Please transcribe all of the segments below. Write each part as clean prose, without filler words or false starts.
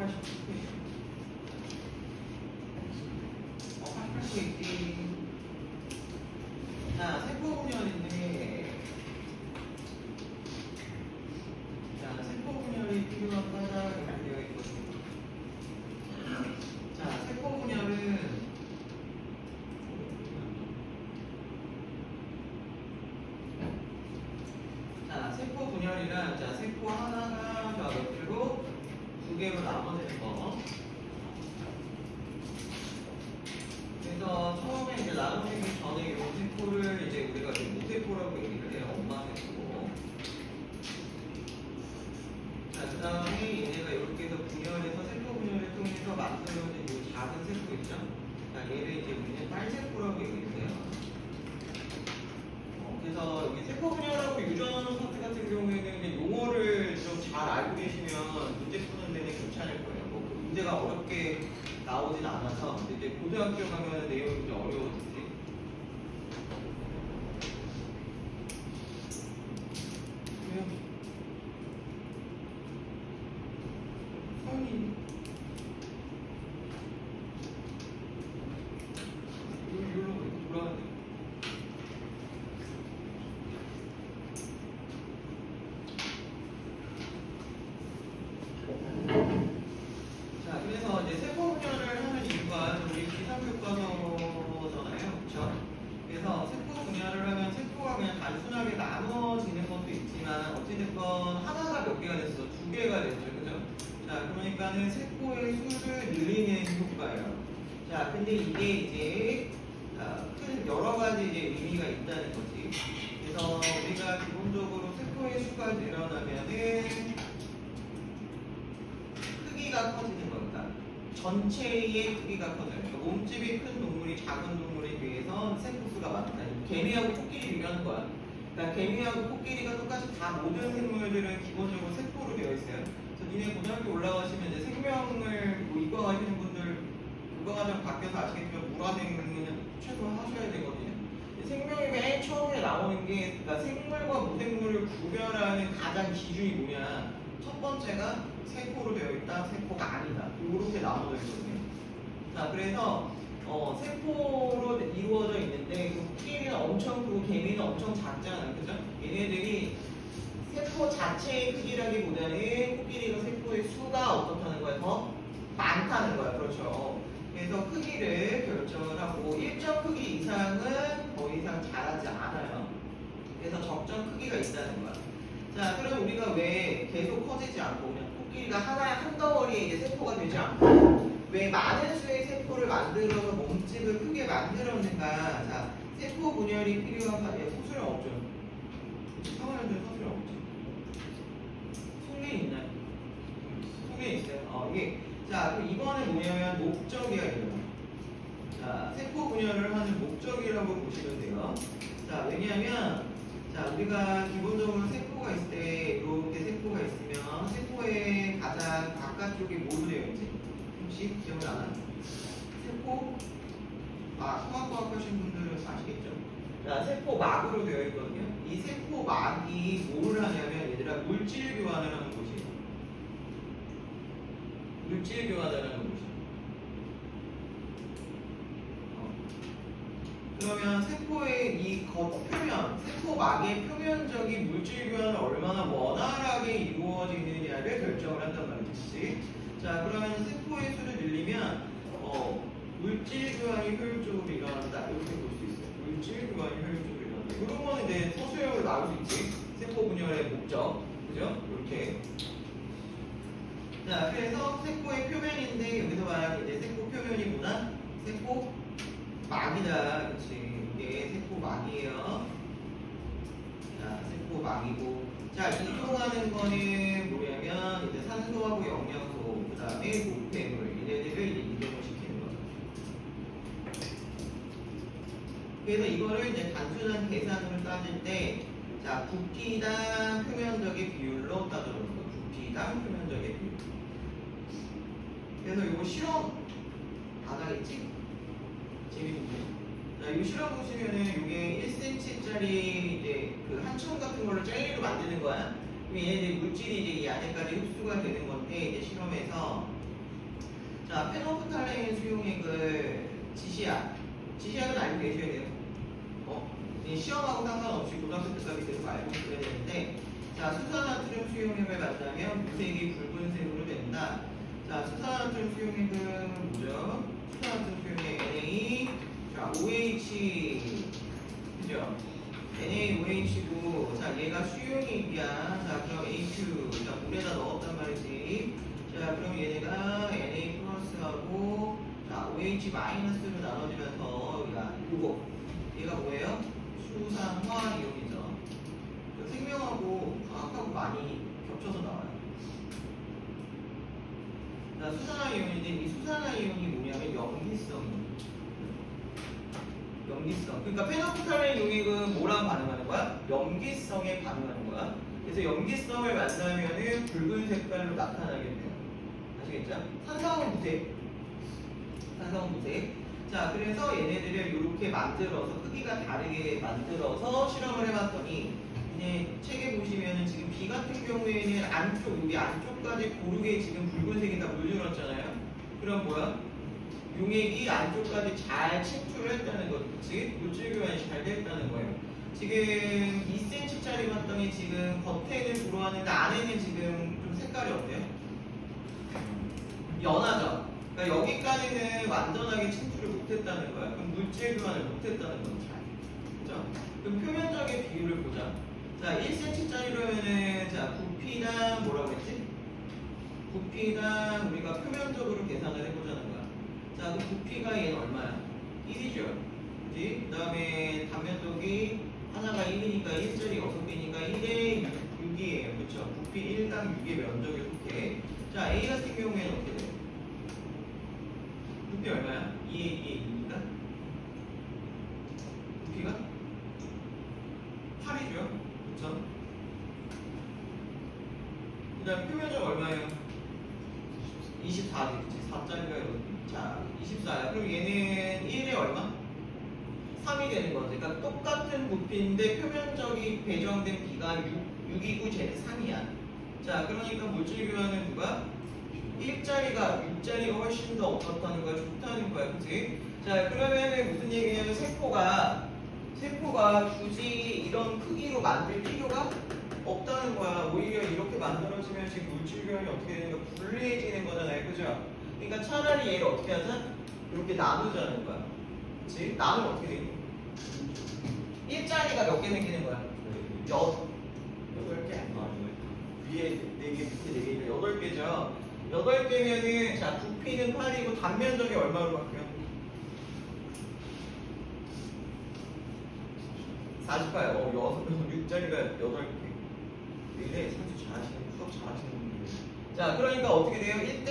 88페이지. 88페이지. 자, 세포분열인데, 자, 세포분열이 필요한 과자가 되어 있거든요. 자, 세포분열은 자, 세포분열이란 자, 세포 하나가 자, 몇 개로 두 개로 나눠지는 거. 그래서 처음에 이제 나눠지기 전에 이 세포를 이제 우리가 모세포라고 얘기를 해요. 엄마 세포. 자, 그 다음에 얘네가 이렇게 해서 분열해서 세포 분열을 통해서 만들어진 이 작은 세포 있죠? 자, 얘를 이제 우리는 딸세포라고 얘기를 해요. 그래서 여기 세포 분열하고 유전 상태 같은 경우에는 이제 용어를 좀 잘 알고 계시면 문제 푸는 데는 괜찮을 거예요. 뭐 문제가 어렵게 나오진 않아서 근데 이제 고등학교 가면 내용이 좀 어려워지지. 왜요? 성이 이걸로 돌아가는데. 자, 그래서 이제 세포 분열을 하는 이유가 우리 기상교과서잖아요, 그렇죠? 그래서 세포 분열을 하면 세포가 그냥 단순하게 나눠지는 것도 있지만 어찌됐건 하나가 몇 개가 됐어, 두 개가 됐죠, 그죠? 자, 그러니까는 세포의 수를 늘리는 효과예요. 자, 근데 이게 이제 큰 여러 가지 이제 의미가 있다는 거지. 그래서 우리가 기본적으로 세포의 수가 늘어나면은 크기가 커지는 겁니다. 전체의 크기가 커져요. 그러니까 몸집이 큰 동물이 작은 동물에 비해서 세포수가 많다. 개미하고 코끼리 비교하는 거야. 그러니까 개미하고 코끼리가 똑같이 다 모든 생물들은 기본적으로 세포로 되어 있어요. 그래서 니네 고등학교 올라가시면 이제 생명을 뭐 이과 가시는 분들 교과과정 바뀌어서 아시겠지만 물화생은 최소 하셔야 되거든요. 생명이 맨 처음에 나오는 게 그러니까 생물과 무생물을 구별하는 가장 기준이 뭐냐? 첫 번째가 세포로 되어 있다, 세포가 아니다. 이렇게 나눠져 있거든요. 자, 그래서 세포로 이루어져 있는데 코끼리는 엄청 크고 개미는 엄청 작잖아요, 그죠? 얘네들이 세포 자체의 크기라기보다는 코끼리가 세포의 수가 어떻다는 거야? 더 많다는 거야, 그렇죠? 그래서 크기를 결정을 하고 일정 크기 이상은 더 이상 자라지 않아요. 그래서 적정 크기가 있다는 거야. 자, 그럼 우리가 왜 계속 커지지 않고 그냥 코끼리가 하나의 한 덩어리에 이제 세포가 되지 않고 왜 많은 수의 세포를 만들어서 몸집을 크게 만들었는가? 자, 세포 분열이 필요한 가에 소수령 없죠. 상황에는 소수령 없죠. 속내 있나요? 속내 있어요. 이게 자, 그럼 이번에 뭐냐면 목적이야 이거. 자, 세포 분열을 하는 목적이라고 보시면 돼요. 자, 왜냐하면 자, 우리가 기본적으로 세포가 있을 때 이렇게 세포가 있으면 세포의 가장 바깥쪽이 뭐로 되어 있지? 혹시 기억나나? 세포 화학과학 하신 분들은 아시겠죠? 자, 세포 막으로 되어 있거든요. 이 세포 막이 뭐를 하냐면 얘들아 물질 교환을 하는 곳이에요. 물질 교환을 하는 곳이에요. 그러면 세포의 이 겉표면, 세포막의 표면적인 물질 교환을 얼마나 원활하게 이루어지느냐를 결정을 한단 말이지. 자, 그러면 세포의 수를 늘리면 물질 교환이 효율적으로 일어난다. 이렇게 볼 수 있어요. 물질 교환이 효율적으로 일어난다. 이런 거는 이제 소수형으로 나올 수 있지. 세포 분열의 목적. 그죠? 이렇게. 자, 그래서 세포의 표면인데 여기서 말하는 이제 세포 표면이 뭐다? 세포 막이다. 그렇지. 이게 세포막이에요. 자, 세포막이고. 자, 이동하는 거는 뭐냐면 이제 산소하고 영양소, 그 다음에 노폐물 얘네들을 이제 이동을 시키는 거죠. 그래서 이거를 이제 단순한 계산으로 따질 때, 자, 부피당 표면적의 비율로 따져보는 거예요. 부피당 표면적의 비율. 그래서 이거 실험 안 하겠지? 재밌는데. 자, 이 실험 보시면은 이게 1cm짜리 이제 그 한청 같은 걸로 젤리로 만드는 거야. 그럼 얘네들 물질이 이제 이 안에까지 흡수가 되는 건데 이제 실험에서 자, 페노프탈레인 수용액을 지시약은 알고 계셔야 돼요. 이 시험하고 상관없이 고등학교 때까지 계속 알고 있어야 되는데, 자, 수산나트륨 수용액을 만나면 무색이 붉은색으로 된다. 자, 수산나트륨 수용액은 뭐죠? 수산나트륨 수용액 Na, 자, OH, 그죠? NaOH고, 자, 얘가 수용액이야. 자, 그럼 AQ, 자, 물에다 넣었단 말이지. 자, 그럼 얘네가 Na 플러스하고, 자, OH 마이너스로 나눠지면서, 야, 요거, 얘가 뭐예요? 수산화 이온이죠. 생명하고 과학하고 많이 겹쳐서 나와요. 자, 수산화 이온인데, 이 수산화 이온이 뭐냐면 염기성이에요. 염기성. 그러니까 페노프탈레인 용액은 뭐랑 반응하는 거야? 염기성에 반응하는 거야. 그래서 염기성을 만나면은 붉은 색깔로 나타나게 돼요. 아시겠죠? 산성은 무색. 산성은 무색. 자, 그래서 얘네들을 이렇게 만들어서 크기가 다르게 만들어서 실험을 해봤더니 이제 책에 보시면은 지금 B 같은 경우에는 안쪽 여기 안쪽까지 고르게 지금 붉은색이 다 물들었잖아요. 그럼 뭐야? 용액이 안쪽까지 잘 침투를 했다는 거, 그치? 물질 교환이 잘 됐다는 거예요. 지금 2cm짜리 봤더니 지금 겉에는 들어왔는데 안에는 지금 좀 색깔이 어때요? 연하죠? 그러니까 여기까지는 완전하게 침투를 못했다는 거야. 그럼 물질 교환을 못했다는 거죠. 그죠? 그럼 표면적인 비율을 보자. 자, 1cm짜리로면은 자, 부피당 뭐라고 했지? 부피당 우리가 표면적으로 계산을 해보자는 거야. 자, 그 부피가 얘는 얼마야? 1이죠. 그지? 그 다음에 단면적이 하나가 1이니까 1짜리 6개니까 1에 6이에요. 그쵸? 부피 1당 6의 면적에 속해. 자, A 같은 경우에는 어떻게 돼요? 부피 얼마야? 2에 2에 2니까? 부피가? 8이죠. 그쵸? 그 다음 표면적 얼마예요? 24지. 그치? 4짜리가 자, 24야. 그럼 얘는 1에 얼마? 3이 되는 거지. 그러니까 똑같은 부피인데 표면적이 배정된 비가 6이고 쟤는 3이야. 자, 그러니까 물질 교환은 누가? 1짜리가 6짜리가 훨씬 더 어떻다는 거야? 좋다는 거야. 그치? 자, 그러면은 무슨 얘기냐면 세포가 굳이 이런 크기로 만들 필요가 없다는 거야. 오히려 이렇게 만들어지면 지금 물질 교환이 어떻게 되는 거야? 불리해지는 거잖아요. 그죠? 그러니까 차라리 얘를 어떻게 하자? 이렇게 나누자는 거야. 그치? 나누면 어떻게 되니? 1짜리가 몇 개 생기는 거야? 8개? 위에 4개, 밑에 4개니까 8개죠? 8개면은, 자, 부피는 8이고 단면적이 얼마로 바뀌어? 48. 6짜리가 8개. 이래, 산수 잘하시는, 수업 잘하시는 분들. 자, 그러니까 어떻게 돼요? 1대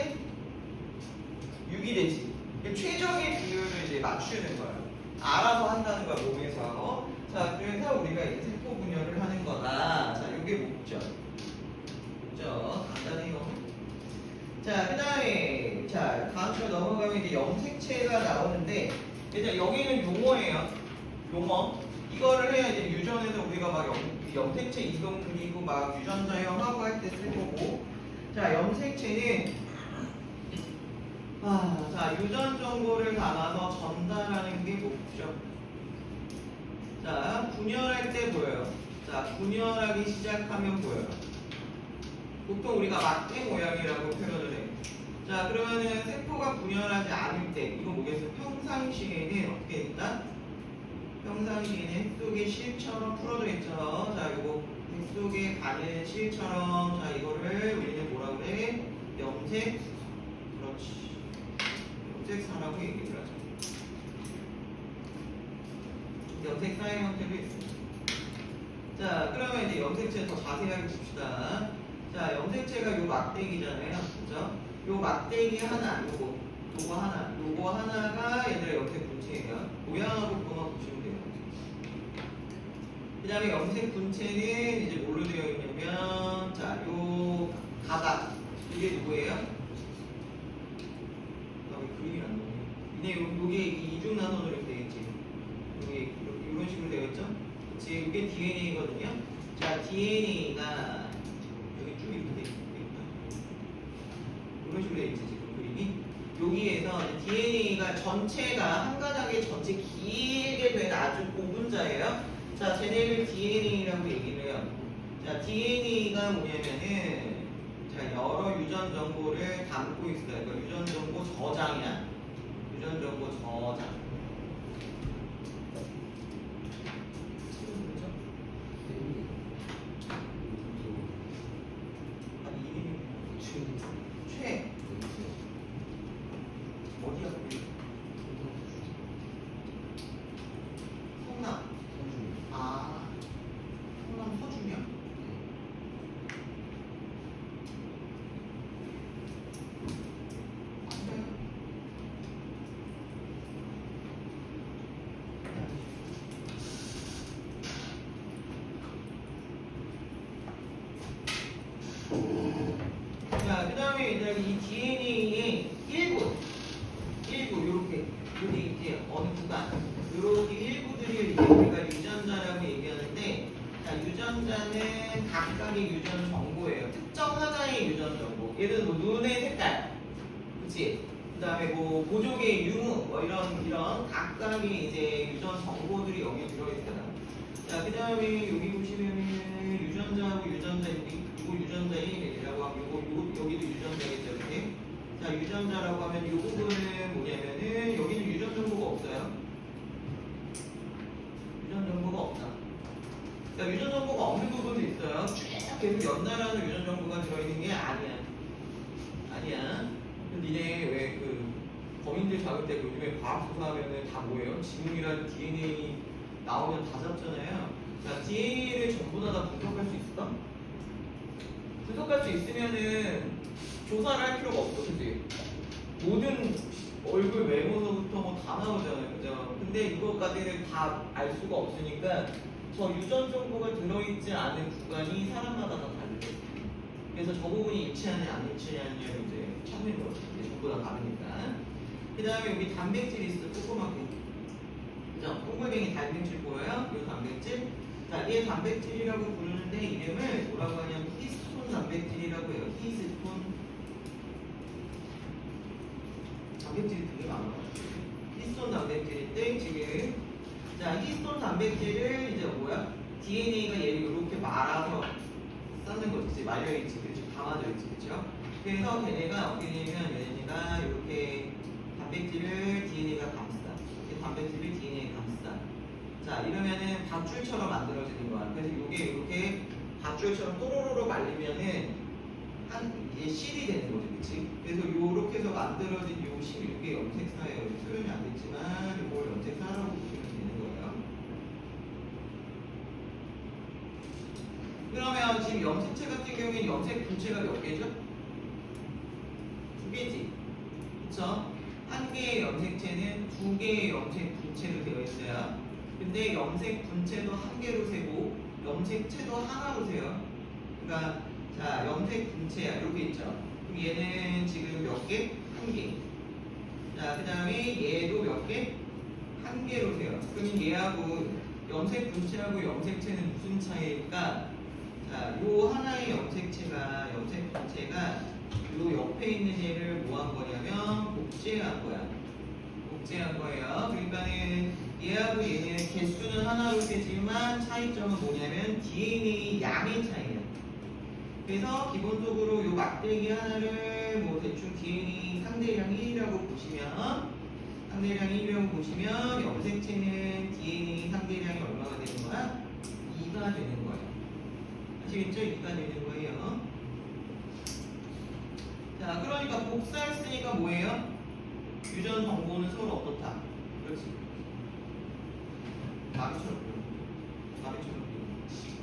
6이 되지. 최적의 비율을 이제 맞추는 거야. 알아서 한다는 거야, 몸에서. 자, 그래서 우리가 이제 세포 분열을 하는 거다. 자, 이게 목적. 간단해요. 자, 그 다음에, 자, 다음 주로 넘어가면 이제 염색체가 나오는데, 일단 여기는 용어예요. 용어. 이거를 해야 이제 유전에서 우리가 막 염색체 이동 그리고 막 유전자형 하고 할 때 쓸 거고. 자, 염색체는 자, 유전 정보를 담아서 전달하는 게 목적. 자, 분열할 때 보여요. 자, 분열하기 시작하면 보여요. 보통 우리가 막대 모양이라고 표현을 해요. 자, 그러면은 세포가 분열하지 않을 때, 이거 뭐겠어요? 평상시에는 어떻게 된다? 평상시에는 핵 속의 실처럼 풀어져 있죠. 자, 이거 핵 속에 가는 실처럼, 자, 이거를 우리는 뭐라고 그래? 염색. 그렇지. 염색사라고 얘기를 하죠. 염색사의 형태도 있습니다. 자, 그러면 이제 염색체 더 자세하게 봅시다. 자, 염색체가 요 막대기잖아요. 그죠? 요 막대기 하나, 요거 하나가 얘들의 염색 분체예요. 모양하고 그것만 보시면 돼요. 그 다음에 염색 분체는 이제 뭘로 되어 있냐면, 자, 요 가닥. 이게 누구예요? 왜 그림이 안 나오네. 근데 요게 이중 나선으로 되어 있지. 요게 이런 식으로 되어 있죠? 그치? 이게 DNA거든요. 자, DNA가 여기 쭉 이렇게 되어 있다. 이런 식으로 되어 있지, 지금 그림이. 여기 DNA가 전체가 한 가닥의 전체 길게 된 아주 고분자예요. 자, 쟤네를 DNA라고 얘기를 해요. 자, DNA가 뭐냐면은 자, 여러 유전 정보를 담고 있어요. 그러니까 유전 정보 저장이야. 유전 정보 저장. 아니, 이름이 최 어디야? 성남. 아, 성남 서준이야? 맞아요. 자, 그 다음에 이제 이 DNA의 일부, 요렇게, 여기 이제 어느 구간, 요렇게 일부들을 이제 우리가 유전자라고 얘기하는데, 자, 유전자는 각각의 유전 정보예요. 특정 하나의 유전 정보. 예를 들어 뭐 눈의 색깔, 그치? 그 다음에 뭐 보조개의 유무, 뭐 이런 각각의 이제 유전 정보들이 여기 들어있잖아. 자, 그 다음에 여기 보시면은 유전자하고 유전자, 이거 유전자 1이라고 하면 여기도 유전자겠죠, 이렇게. 자, 유전자라고 하면 이 부분은 뭐냐면은 여기는 유전 정보가 없어요. 유전 정보가 없다. 자, 유전 정보가 없는 부분도 있어요. 쭉 계속 연달아서 유전 정보가 들어있는 게 아니야. 아니야. 근데 니네 왜 그 범인들 잡을 때 요즘에 과학 수사하면은 다 뭐예요? 지문이랑 DNA 나오면 다 잡잖아요. 자, DNA를 전부 다 분석할 수 있을까? 분석할 수 있으면은 조사를 할 필요가 없어, 그지? 모든 얼굴 외모서부터 뭐 다 나오잖아요, 그죠? 근데 이것까지는 다 알 수가 없으니까 저 유전 정보가 들어있지 않은 구간이 사람마다 다 다르죠. 그래서 저 부분이 일치하냐 안 일치하냐를 이제 찾는 거죠. 이게 전부 다 다르니까. 그 다음에 여기 단백질이 있어, 조그맣게. 그죠? 동글뱅이 단백질 보여요? 이 단백질. 자, 이 단백질이라고 부르는데 이름을 뭐라고 하냐면 히스톤 단백질이라고 해요. 히스톤. 단백질이 되게 많아요. 히스톤 단백질인데 지금 자, 히스톤 단백질을 이제 뭐야? DNA가 얘를 이렇게 말아서 쌓는 거지. 말려있지, 그렇지? 감아져있지, 그렇죠? 그래서 걔네가 어떻게 되냐면 얘네가 이렇게 단백질을 DNA가 감싸. 이렇게 단백질을 DNA 감싸. 자, 이러면은 밧줄처럼 만들어지는 거야. 그래서 이게 이렇게 밧줄처럼 또로로로 말리면은 이게 실이 되는 거지, 그치? 그래서 요렇게 해서 만들어진 요 실, 이게 염색사예요. 표현이 안 됐지만 이걸 염색사라고 보시면 되는 거예요. 그러면 지금 염색체 같은 경우에는 염색 분체가 몇 개죠? 두 개지. 그쵸? 한 개의 염색체는 두 개의 염색 분체로 되어 있어요. 근데 염색 분체도 한 개로 세고 염색체도 하나로 세요. 그러니까 자, 염색 분체야 이렇게 있죠. 그럼 얘는 지금 몇 개? 한 개. 자, 그 다음에 얘도 몇 개? 한 개로 세요. 그러면 얘하고 염색 분체하고 염색체는 무슨 차이일까? 자, 요 하나의 염색 분체가 요 옆에 있는 얘를 뭐 한 거냐면 복제한 거야. 복제한 거예요. 그러니까는 얘하고 얘는 개수는 하나로 세지만 차이점은 뭐냐면 DNA 양의 차이야. 그래서 기본적으로 요 막대기 하나를 뭐 대충 DNA 상대량 1이라고 보시면 염색체는 DNA 상대량이 얼마가 되는 거야? 2가 되는 거야. 아시겠죠? 2가 되는 거예요. 자, 그러니까 복사했으니까 뭐예요? 유전 정보는 서로 어떻다? 그렇지. 나비처럼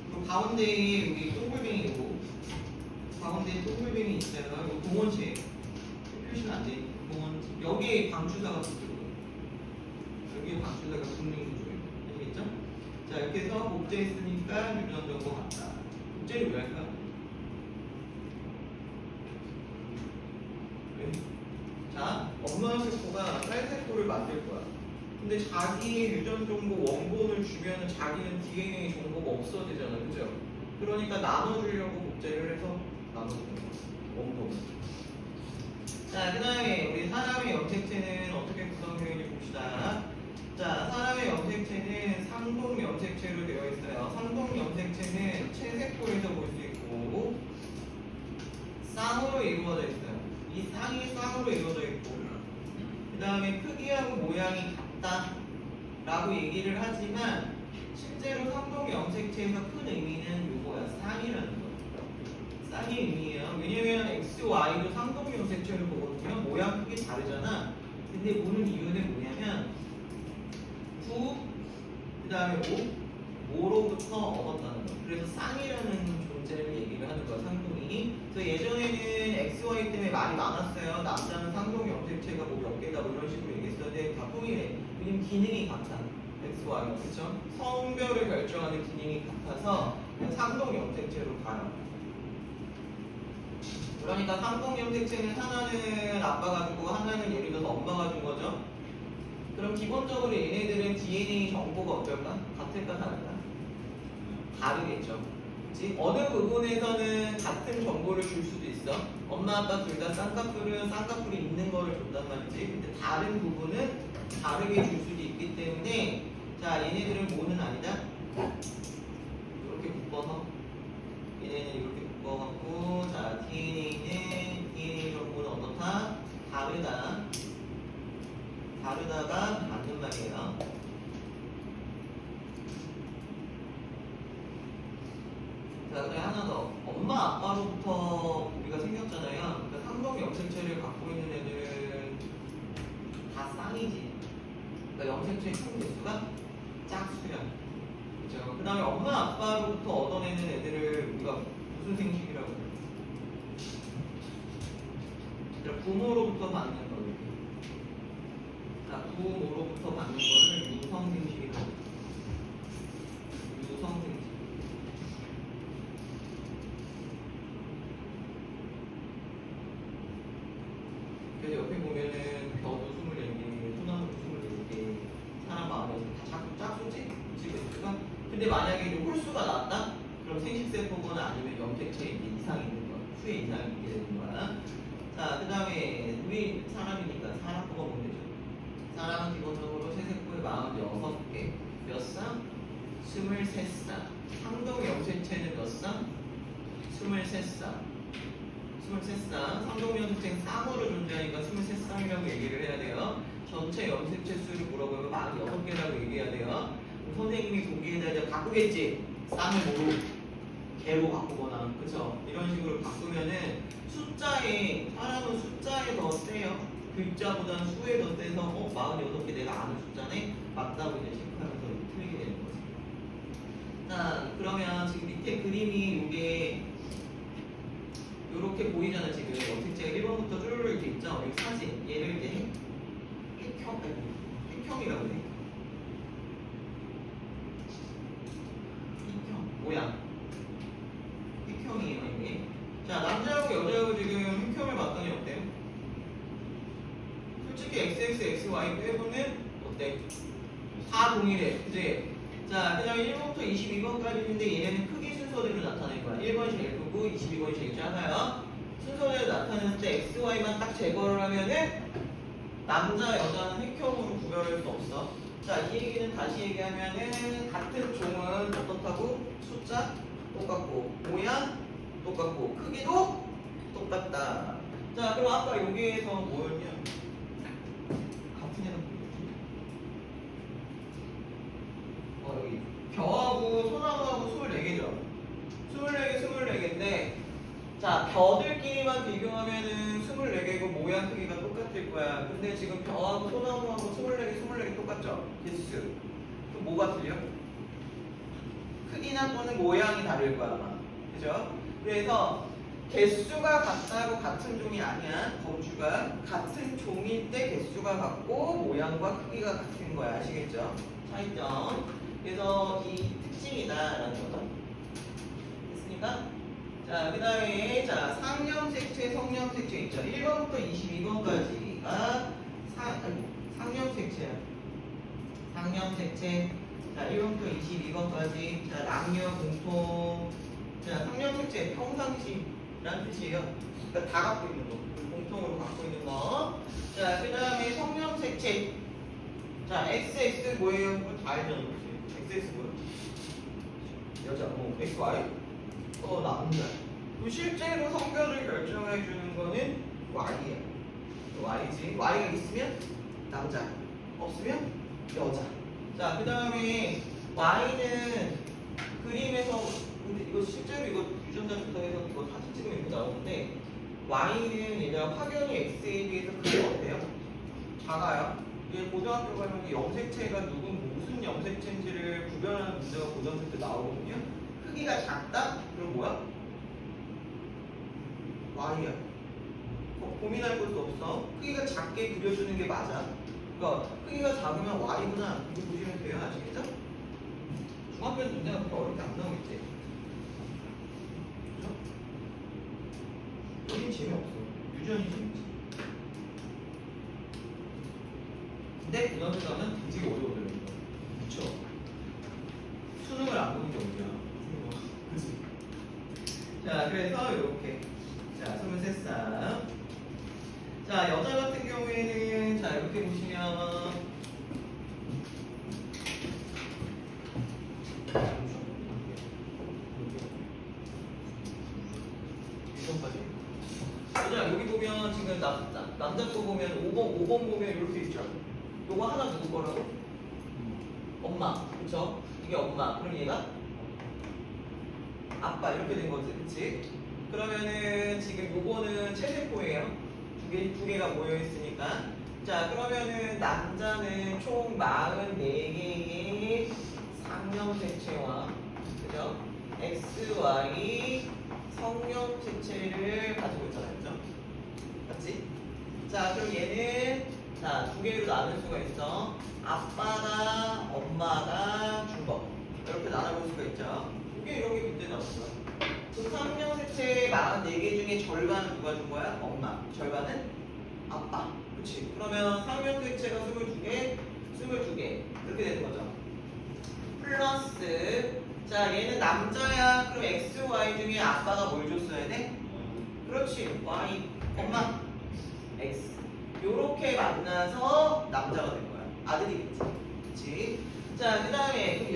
그리고 가운데에 여기 동글뱅이고 가운데에 동글뱅이 있어요. 이거 공원체 표시는 안 돼. 공원체 여기에 방추사가 붙고 여기에 방추사가 붙는 구조예요. 아시겠죠? 자, 이렇게 해서 복제했으니까 유전 정보 같다. 복제를 왜 할까? 왜? 자, 엄마 세포가 딸 세포를 만들 거야. 근데 자기의 유전 정보 원본을 주면은 자기는 DNA 정보가 없어지잖아, 그죠? 그러니까 나눠주려고 복제를 해서 나눠주는 거야, 원본. 자, 그 다음에 우리 사람의 염색체는 어떤 표현인지 봅시다. 자, 사람의 염색체는 상동 염색체로 되어 있어요. 상동 염색체는 채색골에서 볼 수 있고 쌍으로 이루어져 있어요. 이 쌍이 쌍으로 이루어져 있고 그 다음에 크기하고 모양이 같다 라고 얘기를 하지만 실제로 상동 염색체에서 큰 의미는 요거야. 쌍이라는 거. 쌍의 의미예요. 왜냐면 X, Y도 상동 염색체를 보거든요. 모양 크기 다르잖아. 근데 보는 이유는 뭐냐면 9, 그 다음에 5로부터 얻었다는 거. 그래서 쌍이라는 존재를 얘기를 하는 거야, 상동이. 그래서 예전에는 X, Y 때문에 말이 많았어요. 남자는 상동 염색체가 뭐 몇 개다 뭐 이런 식으로 얘기했었는데 다 통일해. 왜냐면 기능이 같아. X, Y가. 그쵸? 성별을 결정하는 기능이 같아서 그냥 상동 염색체로 가요. 그러니까 상동 염색체는 하나는 아빠가 주고 하나는 예를 들어서 엄마가 준 거죠. 그럼 기본적으로 얘네들은 DNA 정보가 어떨까? 같을까 다를까? 다르겠죠. 그치? 어느 부분에서는 같은 정보를 줄 수도 있어. 엄마 아빠 둘 다 쌍꺼풀은 쌍꺼풀이 있는 거를 준단 말이지. 근데 다른 부분은 다르게 줄 수도 있기 때문에 자 얘네들은 뭐는 아니다. 이렇게 묶어서 얘네는 이렇게 묶어갖고 자 DNA 정보는 어떻다? 다르다가 맞는 말이에요. 자, 그다음에 하나 더. 엄마 아빠로부터 우리가 생겼잖아요. 그러니까 상동 염색체를 갖고 있는 애들은 다 쌍이지. 그러니까 염색체의 총 개수가 짝수야. 그죠? 그다음에 엄마 아빠로부터 얻어내는 애들을 우리가 무슨 생식이라고 그래? 그러니까 부모로부터 받는 거. 자, 부모로부터 받는 거를 유성생식이라고 해요. 유성생식. 그래서 옆에 보면은 벼도 24개, 소나무도 24개, 사람 마음에서 다 자꾸 짝수지? 그치가? 근데 만약에 이제 홀수가 낮다? 그럼 생식세포거나 아니면 염색체에 이상이 있는 거야. 수에 이상이 있게 되는 거야. 자, 그 다음에 우리 사람이니까 사람 거만 보면 되죠. 사람은 기본적으로 세세포의 46개, 몇 쌍? 23쌍. 상동 염색체는 몇 쌍? 23쌍. 23쌍. 상동 염색체는 쌍으로 존재하니까 23쌍이라고 얘기를 해야 돼요. 전체 염색체 수를 물어보면 46개라고 얘기해야 돼요. 그럼 선생님이 보기에다 이제 바꾸겠지? 쌍을 뭐로? 개로 바꾸거나, 그쵸? 이런 식으로 바꾸면은 숫자에, 사람은 숫자에 더 세요. 글자보다는 수에 더 세서 46개 내가 아는 숫자네? 맞다고 이제 체크하면서 틀리게 되는 거지. 자, 그러면 지금 밑에 그림이 이게 이렇게 보이잖아. 지금 염색체가 1번부터 쭈르르 이렇게 있죠? 여기 사진. 얘를 이제 핵형이라고 해. 핵형. 모양. 핵형이에요, 이게. 자, 남자하고 여자하고 지금 핵형을 봤더니 어때요? 솔직히 XX, XY 빼고는 어때? 다 동일해. 그치? 자, 그 다음에 1번부터 22번까지인데 얘네는 크기 순서대로 나타낼 거야. 1번이 제일 크고 22번이 제일 작아요. 순서대로 나타냈을 때 XY만 딱 제거를 하면은 남자, 여자는 핵형으로 구별할 수 없어. 자, 이 얘기는 다시 얘기하면은 같은 종은 어떻다고? 숫자 똑같고 모양 똑같고 크기도 똑같다. 자, 그럼 아까 여기에서 뭐였냐? 같은 애가 여기 벼하고 소나무하고 24개죠. 24개, 24개인데 자, 벼들끼리만 비교하면은 24개고 모양 크기가 똑같을 거야. 근데 지금 벼하고 소나무하고 24개, 24개 똑같죠? 개수. 그럼 뭐가 틀려? 크기나 또는 모양이 다를 거야, 아마. 그죠? 그래서 개수가 같다고 같은 종이 아니야. 범주가 같은 종일 때 개수가 같고 모양과 크기가 같은 거야. 아시겠죠? 차이점. 그래서 이 특징이다라는 거죠. 됐습니까? 자, 그 다음에 자 상염색체, 성염색체 있죠. 1번부터 22번까지가 상염색체야. 상염색체. 자, 1번부터 22번까지 자 남녀 공통. 자, 상염색체 평상시라는 뜻이에요. 그러니까 다 갖고 있는 거. 공통으로 갖고 있는 거. 자, 그 다음에 성염색체. 자, XX 뭐예요? 그거 다 알잖아. XX 뭐야? 여자. XY? 남자. 또 실제로 성별을 결정해 주는 거는 Y야. Y지. Y가 있으면 남자, 없으면 여자. 자, 그 다음에 Y는 그림에서, 근데 이거 실제로 이거 유전자부터 해서 이거 사진 찍으면 이렇게 나오는데, Y는 얘가 확연히 X에 비해서 크게 어때요? 작아요. 이게 고등학교 가면 염색체가 무슨 염색체인지를 구별하는 문제가 고등학교 때 나오거든요. 크기가 작다? 그럼 뭐야? Y야. 고민할 것도 없어. 크기가 작게 그려주는 게 맞아. 그러니까 크기가 작으면 Y구나. 이거 보시면 돼요. 아시겠죠? 중학교 문제가 그렇게 어렵게 안 나오겠지. 그죠? 여긴 재미없어. 유전이 재밌지. 근데 고등학교 가면 되게 어려워져요. 그쵸? 수능을 안 보는 게 어디야. 그치? 자, 그래서 이렇게. 자, 23살. 자, 여자 같은 경우에는, 자, 이렇게 보시면, 여자, 여기 보면, 지금 남자 거 보면 5번 보면 이렇게 있죠? 요거 하나 누구 거라고? 엄마. 그쵸? 이게 엄마. 그럼 얘가? 아빠. 이렇게 된 거지. 그치? 그러면은 지금 요거는 체세포예요. 두 개가 모여 있으니까. 자, 그러면은 남자는 총 44개의 상형색체와, 그죠? XY 성형색체를 가지고 있잖아요. 그죠? 맞지? 자, 그럼 얘는, 자, 두 개로 나눌 수가 있어. 아빠가, 엄마가 준 거. 이렇게 나눠볼 수가 있죠. 이게 이렇게 문제 나왔어. 그 상형색체 44개 중에 절반은 누가 준 거야? 엄마. 절반은 아빠. 그치? 그러면 상형색체가 22개, 22개. 이렇게 되는 거죠. 플러스, 자, 얘는 남자야. 그럼 X, Y 중에 아빠가 뭘 줬어야 돼? 그렇지. Y. 엄마. X. 요렇게 만나서 남자가 된 거야. 아들이겠지. 그치? 자, 그 다음에, 그럼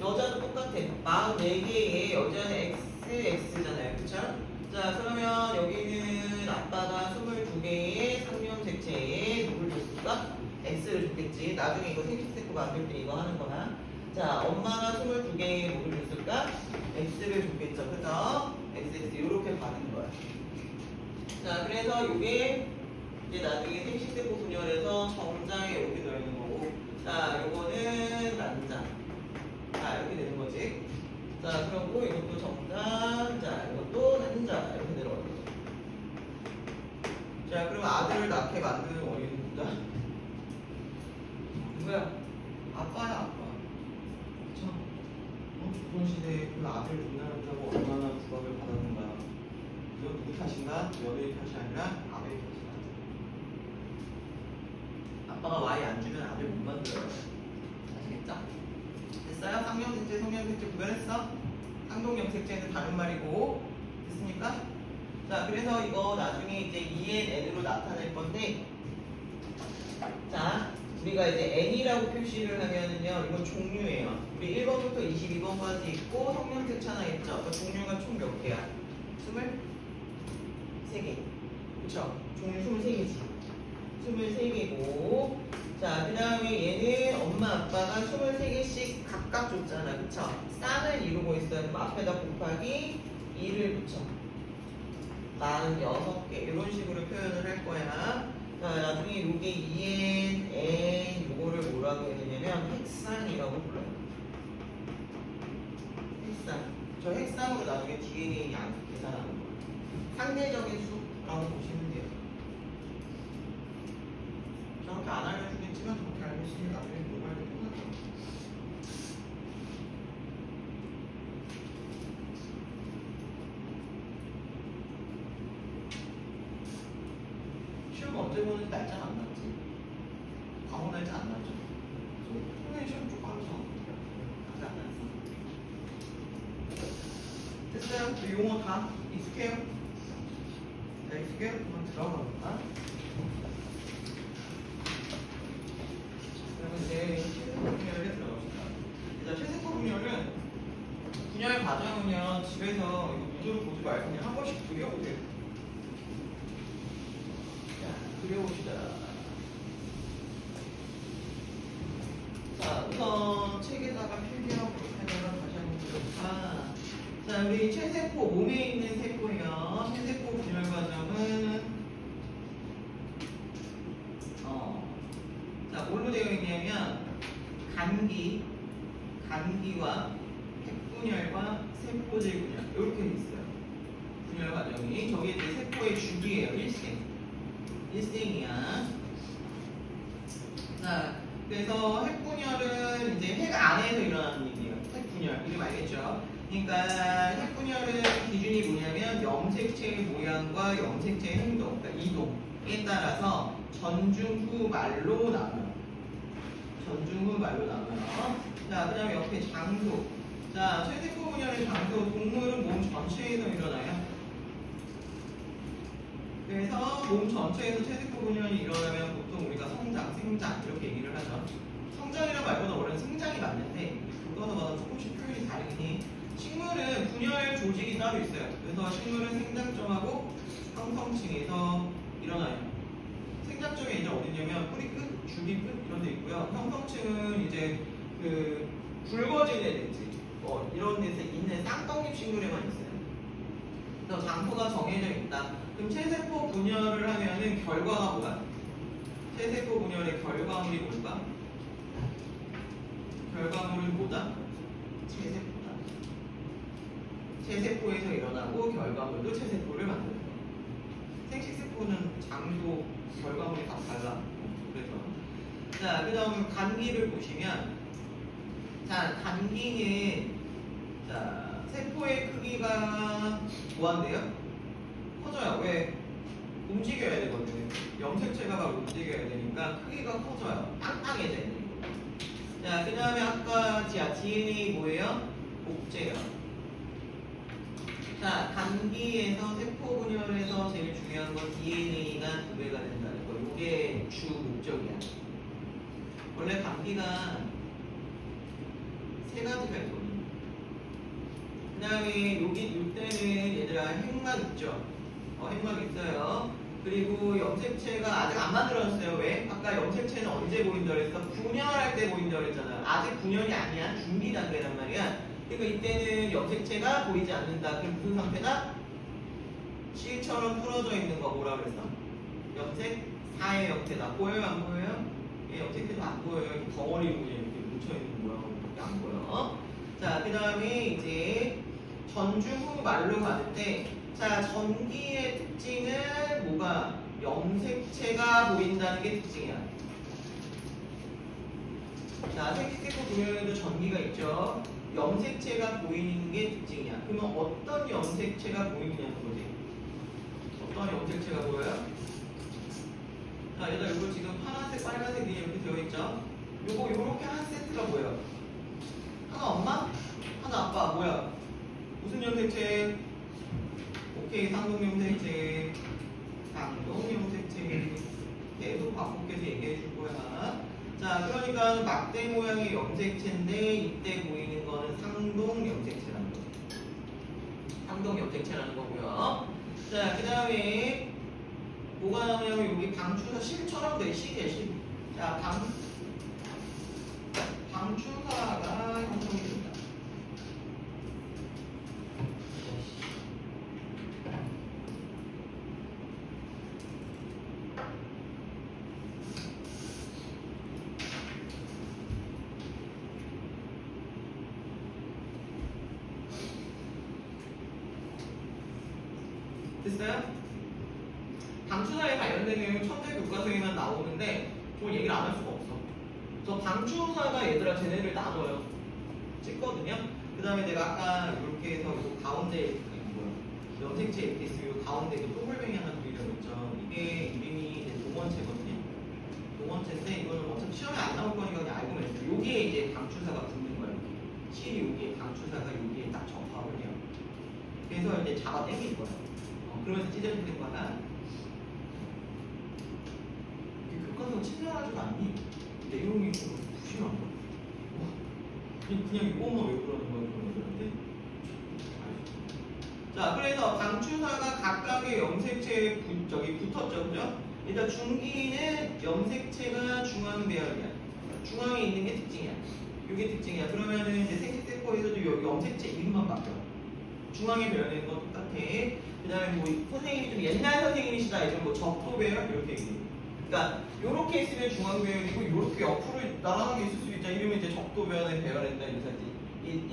여자도 똑같아. 44개의 여자는 XX잖아요. 그쵸? 자, 그러면 여기는 아빠가 22개의 상형색체에 누굴 줬을까? X를 줬겠지. 나중에 이거 생식세포 만들 때 이거 하는 거야. 자, 엄마가 22개의 누굴 줬을까? X를 줬겠죠. 그죠? XX. 요렇게 가는 거야. 자, 그래서 요게 이제 나중에 생식세포 분열해서 정장에 이렇게 들어있는 거고. 자, 요거는 난장. 자, 이렇게 되는 거지. 자, 그러고 이것도 정장, 자, 이것도 난자 이렇게 내려가는 거죠. 자, 그럼 아들을 낳게 만드는 원인은 누구다? 누구야? 아빠야, 아빠. 그쵸? 조선시대에 그 아들 분양한다고 얼마나 구박을 받았는가. 이거 누구 탓인가? 며느리 탓이 아니라 아버지 탓이다. 아빠가 Y 안 주면 아들 못 만들어요. 아시겠죠? 됐어요? 쌍용색체, 성형색체 구별했어? 쌍동염색체는 다른 말이고. 됐습니까? 자, 그래서 이거 나중에 이제 ENN으로 나타낼 건데, 자, 우리가 이제 N이라고 표시를 하면은요, 이건 종류예요. 우리 1번부터 22번까지 있고, 성형색체 하나 있죠? 그러니까 종류가 총 몇 개야? 23개. 그쵸? 종류 23개지. 23개고, 자, 그 다음에 얘는 엄마, 아빠가 23개씩 각각 줬잖아. 그쵸? 쌍을 이루고 있어요. 그럼 앞에다 곱하기 2를 붙여. 46개. 이런 식으로 표현을 할 거야. 자, 나중에 요게 EN, N, 요거를 뭐라고 해야 되냐면 핵산이라고 불러요. 핵산. 저 핵산으로 나중에 DNA 양 계산하는 거예요. 상대적인 수라고 보시면 돼요. 정확히 안 알려주겠지만 정확히 알고 있으면 나중에 공부할 때 끝났죠. 시험 언제 보는지 날짜가 안 났지? 과목 날짜 안 났죠? 선생님 시험 좀 많죠? 아직 안 났어. 됐어요? 그 용어 다 익숙해요? 자, 익숙해요? 그럼 들어가 볼까? 봅시다. 자, 우선 책에다가 필기하고 하다가 다시 한번 보자. 자, 우리 체세포 몸에 있는 세포요. 체세포 분열 과정은 자, 뭘로 되어 있냐면 간기와 핵분열과 세포질 분열 이렇게 돼 있어요. 분열 과정이 저게 이제 세포의 주기예요. 일생이야. 자, 그래서 핵분열은 이제 핵 안에서 일어나는 일이에요. 핵분열 이게 알겠죠? 그러니까 핵분열은 기준이 뭐냐면 염색체의 모양과 염색체의 행동, 그러니까 이동에 따라서 전중 후 말로 나눠요. 자, 그 다음에 옆에 장소. 자, 체세포 분열의 장소, 동물은 몸 전체에서 일어나요. 그래서 몸 전체에서 체세포 분열이 일어나면 보통 우리가 성장, 생장 이렇게 얘기를 하죠. 성장이라고 말고는 원래는 생장이 맞는데 그거마다 조금씩 표현이 다르긴 해. 식물은 분열 조직이 따로 있어요. 그래서 식물은 생장점하고 형성층에서 일어나요. 생장점이 이제 어디냐면 뿌리 끝, 줄기 끝 이런 데 있고요. 형성층은 이제 그 굵어진 애든지 이런 데서 있는 쌍떡잎 식물에만 있어요. 그래서 장소가 정해져 있다. 그럼 체세포 분열을 하면은 결과가 뭐야? 체세포 분열의 결과물이 뭘까? 결과물은 뭐다? 체세포다. 체세포에서 일어나고 결과물도 체세포를 만드는 거야. 생식세포는 장소, 결과물이 다 달라. 그래서 자, 그 다음 간기를 보시면 자, 간기는 자, 세포의 크기가 뭐한데요? 커져요. 왜? 움직여야 되거든요. 염색체가 막 움직여야 되니까 크기가 커져요. 땅땅해져야 돼요. 자, 그 다음에 아까 DNA 뭐예요? 복제요. 자, 간기에서 세포 분열에서 제일 중요한 건 DNA가 2배가 된다는 거. 이게 주 목적이야. 원래 감기가 세 가지가 있거든요. 그 다음에 이때는 얘들아 핵막 있죠? 핵막 있어요. 그리고 염색체가 아직 안 만들어졌어요. 왜? 아까 염색체는 언제 보인다 그랬어? 분열할 때 보인다 그랬잖아요. 아직 분열이 아니야. 준비 단계란 말이야. 그러니까 이때는 염색체가 보이지 않는다. 그럼 무슨 상태다? 실처럼 풀어져 있는 거 뭐라 그랬어? 염색 4의 형태다. 보여요? 안 보여요? 예, 염색체도 안 보여요. 이렇게 덩어리로 그냥 이렇게 묻혀있는 모양으로밖에 안 보여. 자, 그 다음에 이제 전중 후 말로 가는데 자, 전기의 특징은 뭐가? 염색체가 보인다는 게 특징이야. 자, 생식세포 분열에도 전기가 있죠. 염색체가 보이는 게 특징이야. 그러면 어떤 염색체가 보이느냐는 거지. 어떤 염색체가 보여요? 자, 얘들아 이거 지금 파란색, 빨간색 이렇게 되어있죠? 요거 요렇게 한 세트가 뭐예요? 하나 엄마? 하나 아빠. 뭐야? 무슨 염색체? 오케이, 상동염색체. 계속 반복해서 얘기해 줄 거야. 자, 그러니까 막대 모양의 염색체인데 이때 보이는 거는 상동 염색체라는 거죠. 상동 염색체라는 거고요. 자, 그 다음에 뭐가 나오냐면 여기 방추사 실처럼 돼. 실이에요, 실. 자, 방추사가 형성이 됩니다. 됐어요? 방추사에 관련된 내용은 천재 교과서에만 나오는데 그걸 얘기를 안 할 수가 없어. 저 방추사가 얘들아 쟤네를 나눠요. 찍거든요. 그 다음에 내가 아까 이렇게 해서 이 가운데 염색체 이렇게 있으면 이 가운데 그 또골뱅이 하나 그리려고 했죠. 이게 이름이 동원체거든요. 동원체인데 이거는 어차피 시험에 안 나올 거니까 그냥 알고만 있어요. 여기에 이제 방추사가 붙는 거예요. 실이 여기에 방추사가 여기에 딱 접합을 해요. 그래서 이제 잡아 당길 거예요. 그러면서 찢어지는 거나 교과서 친절하지가 않니? 내용이 좀 부실한 거. 그냥 이것만 외우라는 거야 그런데. 자, 그래서 방추사가 각각의 염색체에 붙었죠, 그죠? 일단 중기는 염색체가 중앙 배열이야. 중앙에 있는 게 특징이야. 이게 특징이야. 그러면은 이제 생식세포에서도 여기 염색체 이름만 바뀌어. 중앙에 배열되는 건 똑같아. 그 다음에 뭐 선생님이 좀 옛날 선생님이시다 이런 뭐 적도 배열 이렇게 얘기해. 그러니까 요렇게 있으면 중앙 배열이고 요렇게 옆으로 나란하게 있을 수 있다. 이러면 이제 적도 배열에 배열했다 이거지.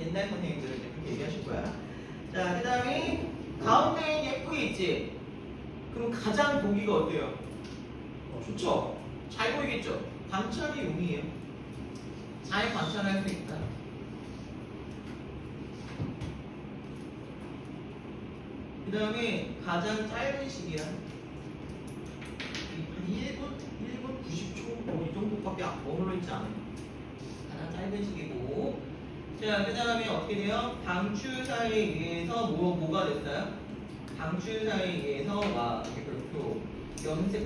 옛날 선생님들은 이제 그렇게 얘기하실 거야. 자, 그 다음에 가운데에 예쁘게 있지. 그럼 가장 보기가 어때요? 좋죠? 잘 보이겠죠? 관찰이 용이에요. 잘 관찰할 수 있다. 그 다음에 가장 짧은 시기야. 1분 90초 이 정도밖에 머물러 있지 않아요. 가장 짧은 시기고. 자, 그 다음에 어떻게 돼요? 방출사에 의해서 뭐가 됐어요? 방출사에 의해서 와 이렇게 별표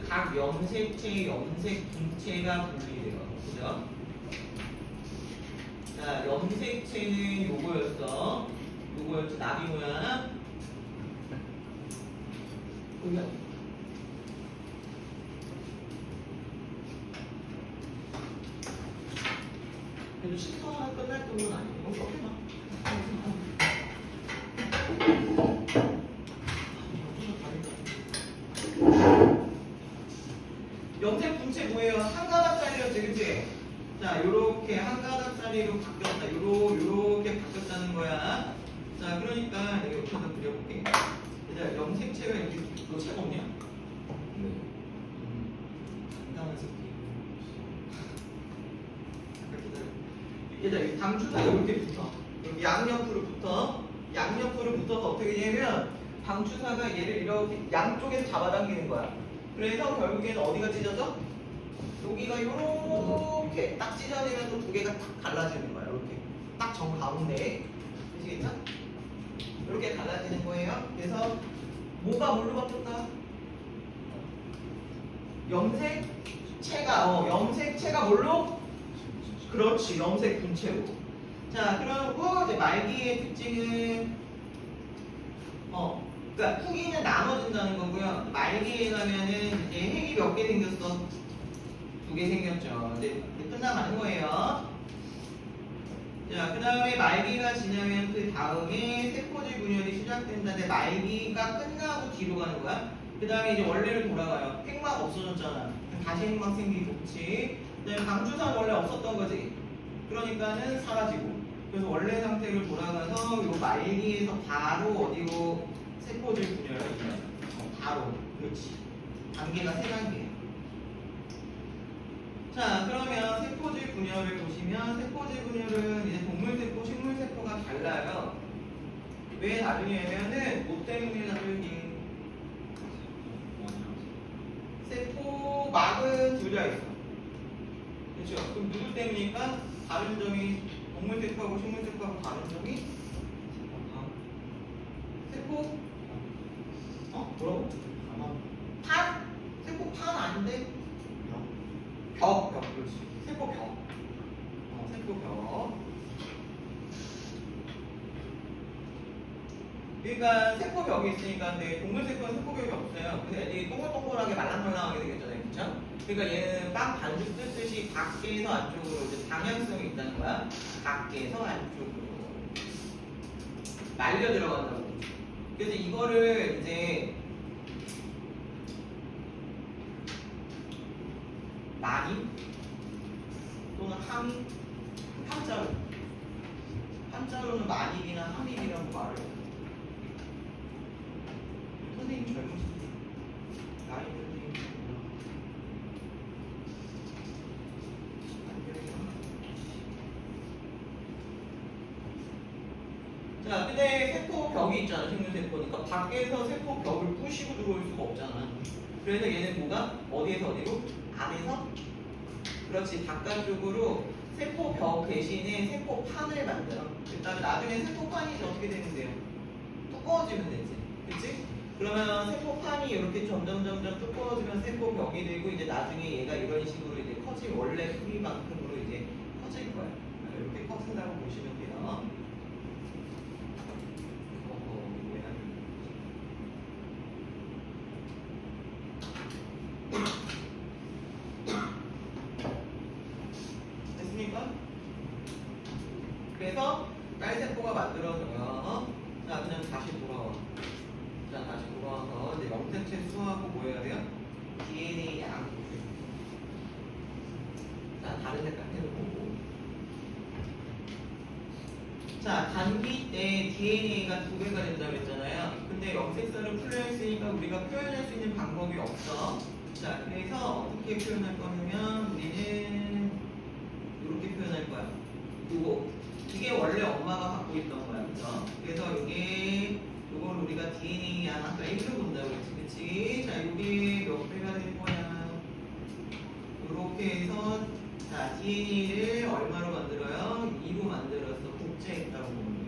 각 염색체 염색 분체가 분리돼요. 그죠? 자, 염색체는 요거였어. 요거였지. 나비 모양. 보여? 그래도 10분 하나 끝날 정도는 아니고 조금만. 염색 분체 뭐예요? 한 가닥짜리였지, 그치? 자, 요렇게 한 가닥짜리로 바뀌었다. 요렇게 바뀌었다는 거야. 자, 그러니까 내가 여기다 그려볼게. 얘들아, 염색체가 이렇게 너 책 없냐? 네. 간단한 새끼. 얘들아, 이 방추사가 이렇게 붙어. 여기 양옆으로 붙어. 양옆으로 붙어서 어떻게 되냐면 방추사가 얘를 이렇게 양쪽에서 잡아당기는 거야. 그래서 결국에는 어디가 찢어져? 여기가 요렇게 딱 찢어지면서 두 개가 딱 갈라지는 거야. 이렇게 딱 정 가운데. 아시겠죠? 이렇게 갈라지는 거예요. 그래서 뭐가 뭘로 바뀌었다? 염색체가 뭘로? 그렇지, 염색 분체로. 자, 그리고 이제 말기의 특징은 그러니까 후기는 나눠진다는 거고요. 말기에 가면은 이제 핵이 몇 개 생겼어? 2개 생겼죠. 이제 끝나가는 거예요. 자, 그 다음에 말기가 지나면 그 다음에 세포질 분열이 시작된다. 근데 말기가 끝나고 뒤로 가는 거야. 그 다음에 이제 원래로 돌아가요. 핵막 없어졌잖아. 다시 핵막 생기고, 그치? 그 다음에 방주사는 원래 없었던 거지. 그러니까는 사라지고. 그래서 원래 상태로 돌아가서 요 말기에서 바로 어디로 세포질 분열을 일어나요. 바로. 그렇지. 단계가 3단계예요. 자, 그러면 세포질 분열을 보시면 세포질 분열은 이제 동물세포, 식물세포가 달라요. 왜 다르냐면은 뭐 때문에 다르니? 세포막은 둘 다 있어. 그렇죠? 그럼 누구 때문이니까 다른 점이 동물세포하고 식물세포하고 다른 점이 세포? 뭐라고? 판? 세포 판 아닌데? 벽, 그렇지. 세포 벽. 세포 벽. 그러니까 세포 벽이 있으니까 근데 동물 세포는 세포 벽이 없어요. 그래서 애들이 동글동글하게 말랑말랑하게 되겠잖아요, 그렇죠? 그러니까 얘는 빵 반죽 뜯듯이 밖에서 안쪽으로 이제 방향성이 있다는 거야. 밖에서 안쪽으로 말려 들어간다고. 그래서 이거를 이제 많이 또는 함이 한자로는 만입이나 함입이라고 말을 해요. 선생님 젊으시지? 나이 선생님 자, 근데 세포 벽이 있잖아, 식물세포니까 밖에서 세포 벽을 부시고 들어올 수가 없잖아. 그래서 얘는 뭐가? 어디에서 어디로? 안에서? 그렇지, 바깥쪽으로 세포 벽 대신에 세포 판을 만들어. 그다음에 나중에 세포 판이 이제 어떻게 되는데요? 두꺼워지면 되지, 그렇지? 그러면 세포 판이 이렇게 점점 두꺼워지면 세포 벽이 되고 이제 나중에 얘가 이런 식으로 이제 커지면 원래 크기만큼으로 이제 커질 거야. 이렇게 커진다고 보시면 돼요. 왜 하는 거지? 그래서 딸세포가 만들어져요. 자, 그냥 다시 돌아와. 자, 다시 돌아와서 이제 염색체 수하고 뭐 해야 돼요? DNA 양. 자, 다른 색깔 해보고. 자, 단기 때 DNA가 2배가 된다고 했잖아요. 근데 염색사를 풀려있으니까 우리가 표현할 수 있는 방법이 없어. 자, 그래서 어떻게 표현할 거냐면 우리는 이렇게 표현할 거야. 이게 원래 엄마가 갖고 있던 거야. 그죠? 그래서 요걸 우리가 DNA 양 아까 1로 본다고 했지. 그치? 자, 요게 몇 배가 될 거야? 요렇게 해서 자, DNA를 얼마로 만들어요? 2로 만들어서 복제했다고 보면 돼요.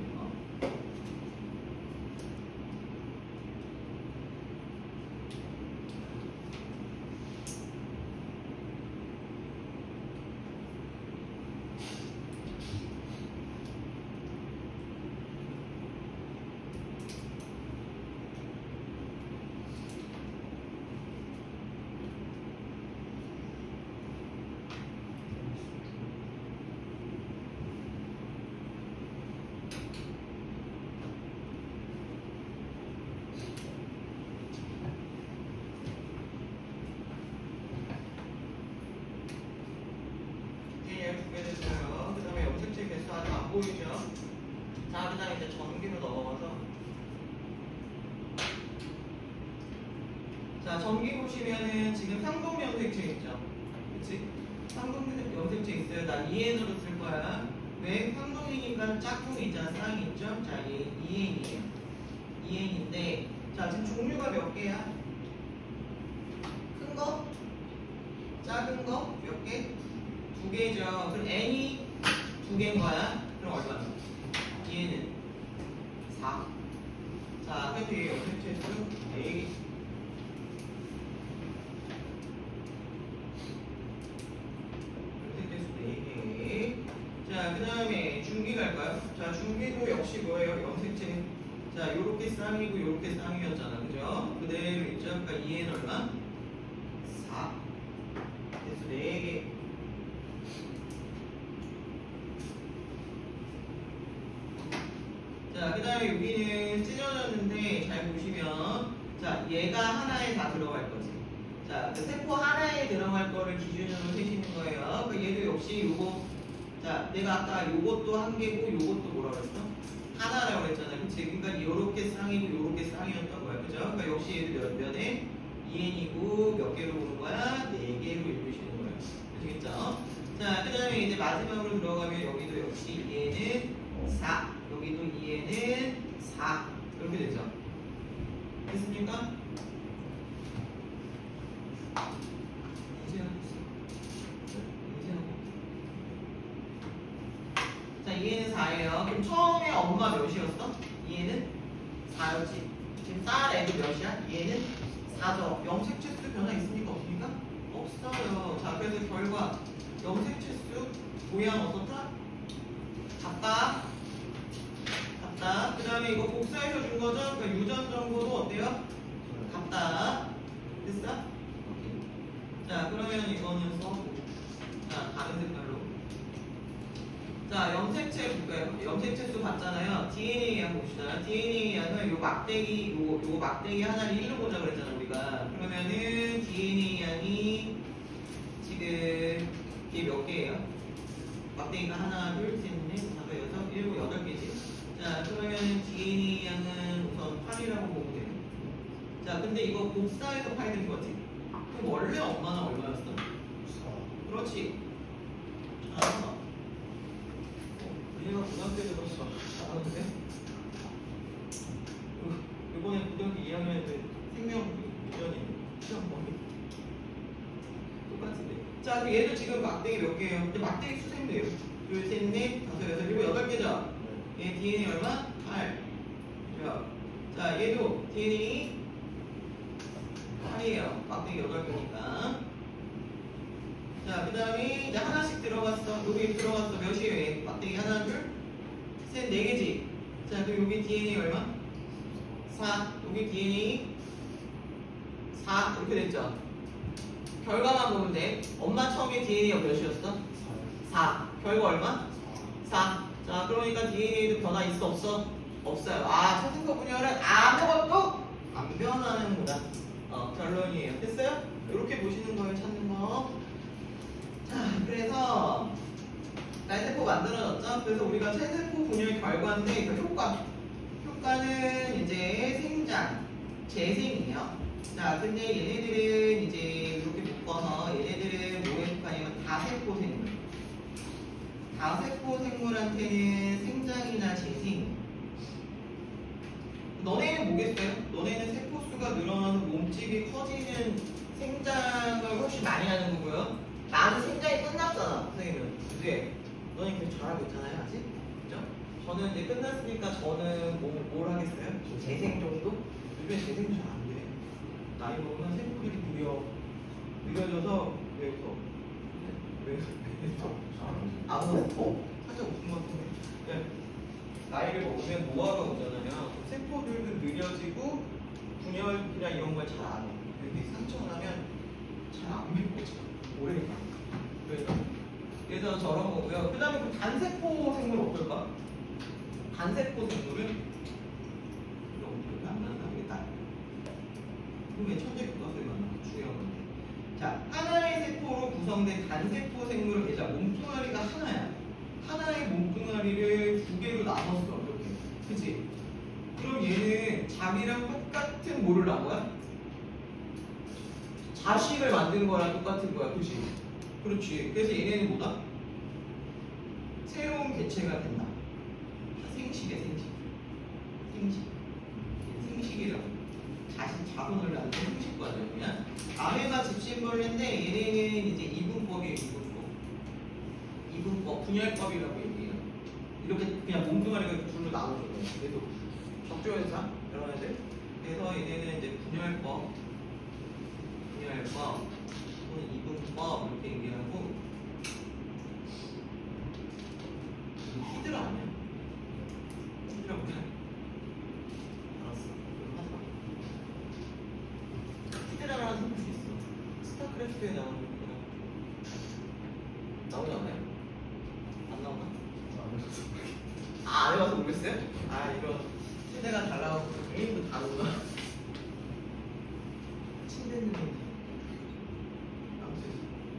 DNA 두개 됐어요. 그 다음에 염색체 개수 아직 안 보이죠? 자, 그 다음에 이제 전기로 넘어가서 자, 전기 보시면은 지금 상동 염색체 있죠? 그치? 상동 염색체 있어요. 난 2N으로 쓸 거야. 왜? 상동이니까 짝꿍이 있잖아. 쌍이 있죠? 자, 얘 2N이에요. 2N인데 자, 지금 종류가 몇 개야? 큰 거? 작은 거? 몇 개? 2개죠. 그럼 N이 2개인 거야. 그럼 얼마나? 얘는 4. 자, 그래서 얘 염색체 수 4개. 염색체 수 4개. 자, 그 다음에 중기 갈까요? 자, 중기도 역시 뭐예요? 염색체. 자, 요렇게 쌍이고 요렇게 쌍이었잖아. 그죠? 그대로 있죠? 그러니까 2N 얼마? 4. 그래서 4개. 자, 그 다음에 여기는 찢어졌는데 잘 보시면 자, 얘가 하나에 다 들어갈 거지. 자, 그 세포 하나에 들어갈 거를 기준으로 세시는 거예요. 그 얘도 역시 요거 자, 내가 아까 요것도 한 개고 요것도 뭐라 그랬어? 하나라고 그랬잖아. 그치? 그러니까 요렇게 쌍이고 요렇게 쌍이었던 거야. 그죠? 그러니까 역시 얘도 몇에 2N이고 몇 개로 보는 거야? 4개로 읽으시는 거예요. 아시겠죠? 자, 그 다음에 이제 마지막으로 들어가면 여기도 역시 얘는 4. 여기도 2에는 4 이렇게 되죠. 됐습니까? 자, 2에는 4예요. 그럼 처음에 엄마 몇이었어? 2에는 4였지. 지금 쌀 애도 몇이야? 2에는 4죠. 염색체 수 변화 있습니까? 없습니까? 없어요. 자, 그래서 결과 염색체 수 모양 어떻다? 같다. 그 다음에 이거 복사해서 준 거죠? 그러니까 유전 정보도 어때요? 같다. 됐어? 오케이. 자, 그러면 이거는 써고. 자, 다른 색깔로. 자, 염색체 볼까요? 염색체 수 봤잖아요. DNA 양 봅시다. DNA 양은 요 막대기, 요거 막대기 하나를 1로 보자 그랬잖아, 우리가. 그러면은 DNA 양이 지금 이게 몇 개예요? 막대기가 하나, 둘, 셋, 넷, 다섯, 여섯, 일곱, 8개지. 자, 그러면 DNA 양은 우선 8이라고 보면 돼요. 자, 근데 이거 복사해서 8 된 거지. 그럼 원래 엄마는 얼마였어? 4. 그렇지. 아, 얘가 고등학교 때 들었어. 잘하는데? 이번에 고등학교 2학년 때 생명 유전이 시험 범위 똑같은데. 자, 그럼 얘도 지금 막대기 몇 개예요? 근데 막대기 수생돼요. 둘, 셋, 넷, 다섯, 여섯, 일곱, 8개죠? 얘 DNA 얼마? 8. 자, 얘도 DNA 8이에요. 막대기 8개니까. 자, 그 다음에 이제 하나씩 들어갔어. 여기 들어갔어. 몇이에요? 얘? 막대기 하나, 둘, 셋, 4개지. 자, 그럼 여기 DNA 얼마? 4. 여기 DNA 4. 이렇게 됐죠? 결과만 보면 돼. 엄마 처음에 DNA가 몇이었어? 4. 결과 얼마? 4. 자, 그러니까 DNA도 변화 있어 없어? 없어요. 아, 차세포 분열은 아무것도 안 변하는구나. 결론이에요. 됐어요? 이렇게 보시는 거예요, 찾는 거. 자, 그래서 날세포 만들어졌죠? 그래서 우리가 체세포 분열 결과인데 그 효과는 이제 생장, 재생이에요. 자, 근데 얘네들은 이제 이렇게 묶어서 얘네들은 뭐에 속하냐면 다세포 생물. 다세포 생물한테는 생장이나 재생. 너네는 뭐겠어요? 너네는 세포수가 늘어나서 몸집이 커지는 생장을 훨씬 많이 하는 거고요. 나는 생장이 끝났잖아, 선생님은. 그지? 너네 계속 잘하고 있잖아요, 아직? 그죠? 저는 이제 끝났으니까 저는 뭘 하겠어요? 재생 정도? 요즘에 재생도 잘 안 돼. 나이 먹으면 세포들이 느려져서 왜 아무도 살짝 웃은 것 같은데. 네. 나이를 먹으면 노화가 오잖아요. 세포들도 느려지고 분열이나 이런 걸 잘 안 해. 이렇게 상처가 나면 잘 안 맺고져. 오래 가. 그래서 저런 거고요. 그 다음에 그 단세포 생물 어떨까? 단세포 생물은 이런 안 나타나겠다. 그게 천재 교과서에만 나와. 중요한 건데. 자, 하나의 세포로 구성된 단세포 생물은 계좌 몸뚱아리가 하나야. 하나의 몸뚱아리를 두 개로 나눴어. 이렇게. 그치? 그럼 얘는 자기랑 똑같은 뭐를 낳은 거야? 자식을 만든 거랑 똑같은 거야. 그치? 그렇지. 그래서 얘네는 뭐다? 새로운 개체가 된다. 생식이야, 생식. 생식. 생식이라고. 자손을 낳는 생식 과정이야. 아메바 집신벌레인데 얘네는 이제 이분법이에요, 이분법. 이분법, 분열법이라고 얘기해요. 이렇게 그냥 몸뚱아리가 둘로 나눠줘요. 그래도 적조현상 이런 애들. 그래서 얘네는 이제 분열법 또는 이분법 이렇게 얘기하고. 히드라 아니야? 히드라 뭐야? 알았어. 이거 하지 마. 히드라라는 선수 있어. 스타크래프트에 나오는 히드라. 나오지 않아요? 안 나오나? 안 해봐서 모르겠어요? 아, 이거 세대가 달라고 게임도 다르구나. 침대는 아무튼.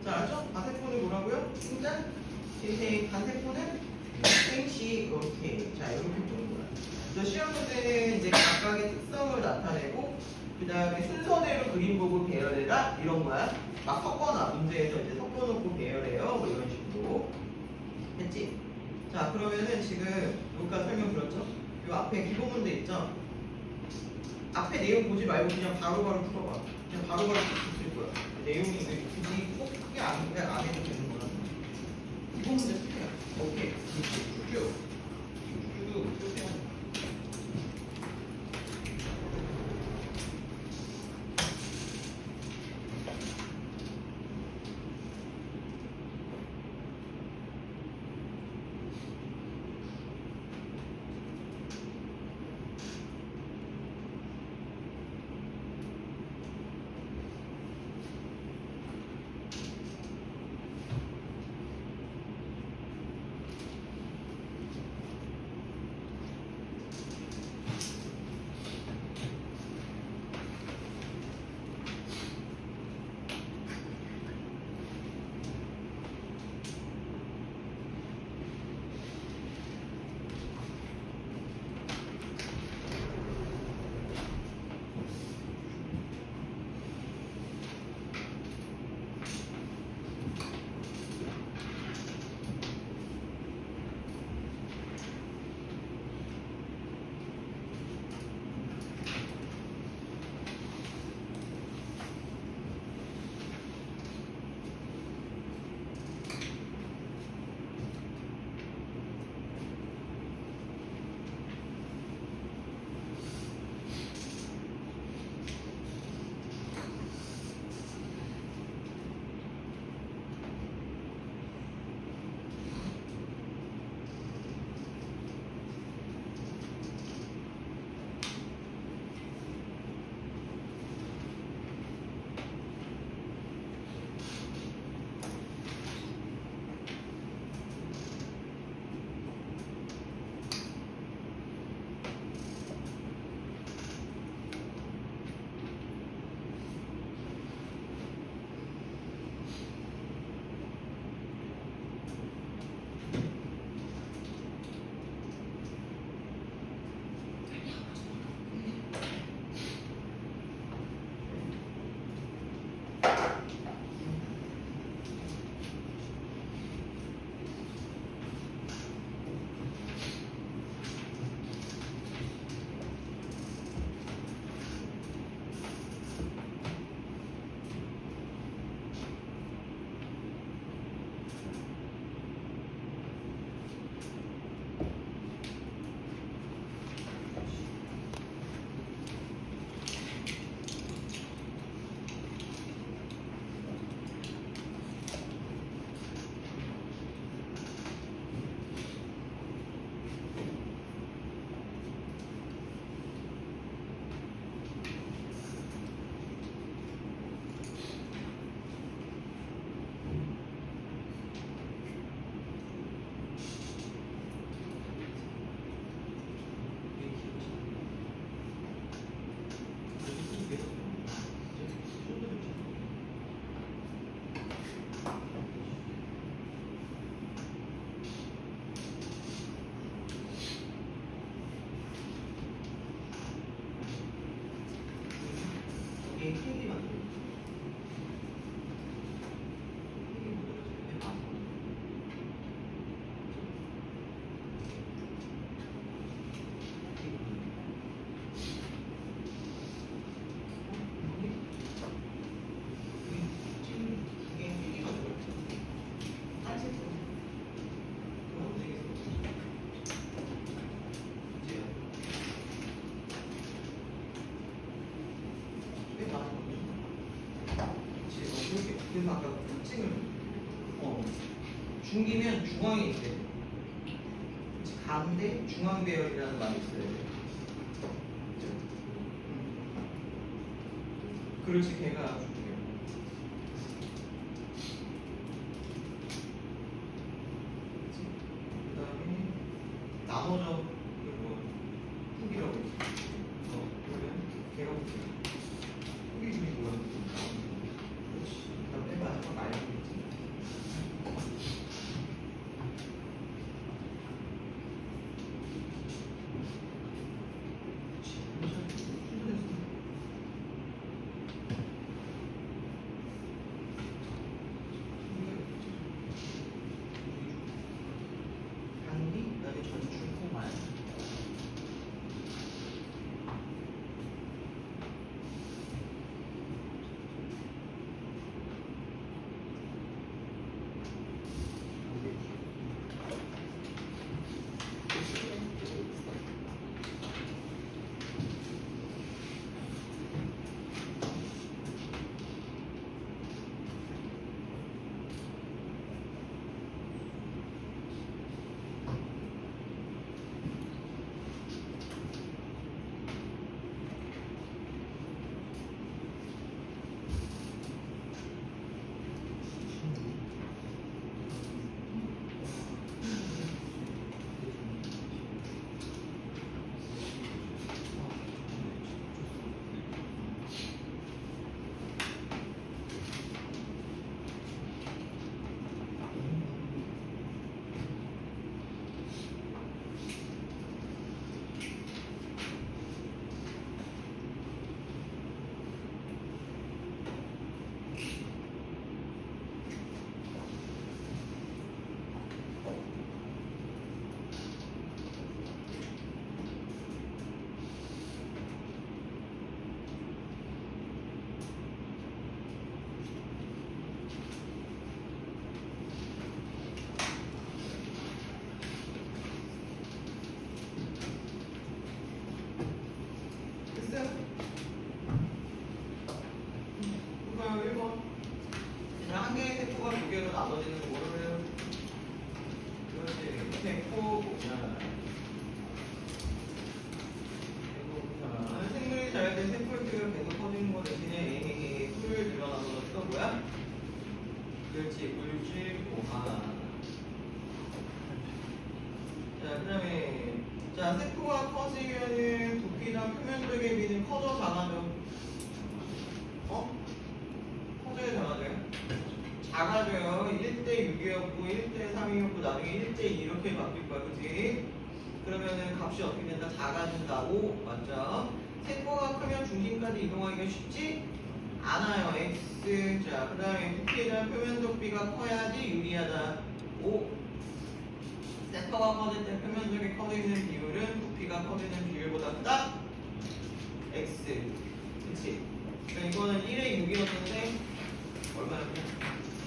자, 알죠? 다세포는 뭐라고요? 생장? 단세포는 생식. 이렇게. 자, 이렇게 보는 거야. 그래서 시험 문제는 이제 각각의 특성을 나타내고 그 다음에 순서대로 그림 보고 배열해라 이런 거야. 막 섞어놔. 문제에서 이제 섞어놓고 배열해요. 뭐 이런 식으로. 했지? 자, 그러면은 지금 여기까지 설명 들었죠? 요 앞에 기본 문제 있죠? 앞에 내용 보지 말고 그냥 바로바로 풀어봐. 그냥 바로바로 풀 거야. 내용이 굳이 꼭 크게 안 해도 되는 거라. 기본 문제 풀게요. 오케이. 쭉. 쭉 해야 돼. 그래서 아까 특징을 중기면 중앙에 있대. 가운데 중앙 배열이라는 말이 있어요. 그렇지, 걔가 중기요. 그 다음에 나머져 이거 후기라고 있어. 그러면 걔가 후기야. 후기 중에 뭐야? 그렇지. 나 맨 마지막 말고 있지. 단기, 그다음에 전출, 포말. 됐어요? 그거요, 1번. 그냥 한 개의 세포가 두 개로 나눠지는 거를 그렇지. 세포 보면 생물이 자연된 세포의 크기가 계속 커지는 거 대신에 수를 늘어나서 또 뭐야? 그렇지. 물질 보완. 자, 그 다음에 자, 세포가 커지면은 두피나 표면적의 비는 커져 작아져? 커져야 작아져요? 작아져요. 1대 6이었고 1대 3이었고 나중에 1대 2 이렇게 바뀔 거야. 그치? 그러면은 값이 어떻게 된다? 작아진다고. 맞죠? 세포가 크면 중심까지 이동하기가 쉽지 않아요. X. 자, 그 다음에 두피에 대한 표면적 비가 커야지 유리하다. O. 세포가 커질 때 표면적이 커지는 비율은 부피가 커지는 비율보다 크다? X. 그치? 그러니까 이거는 1에 6이었는데 얼마였냐?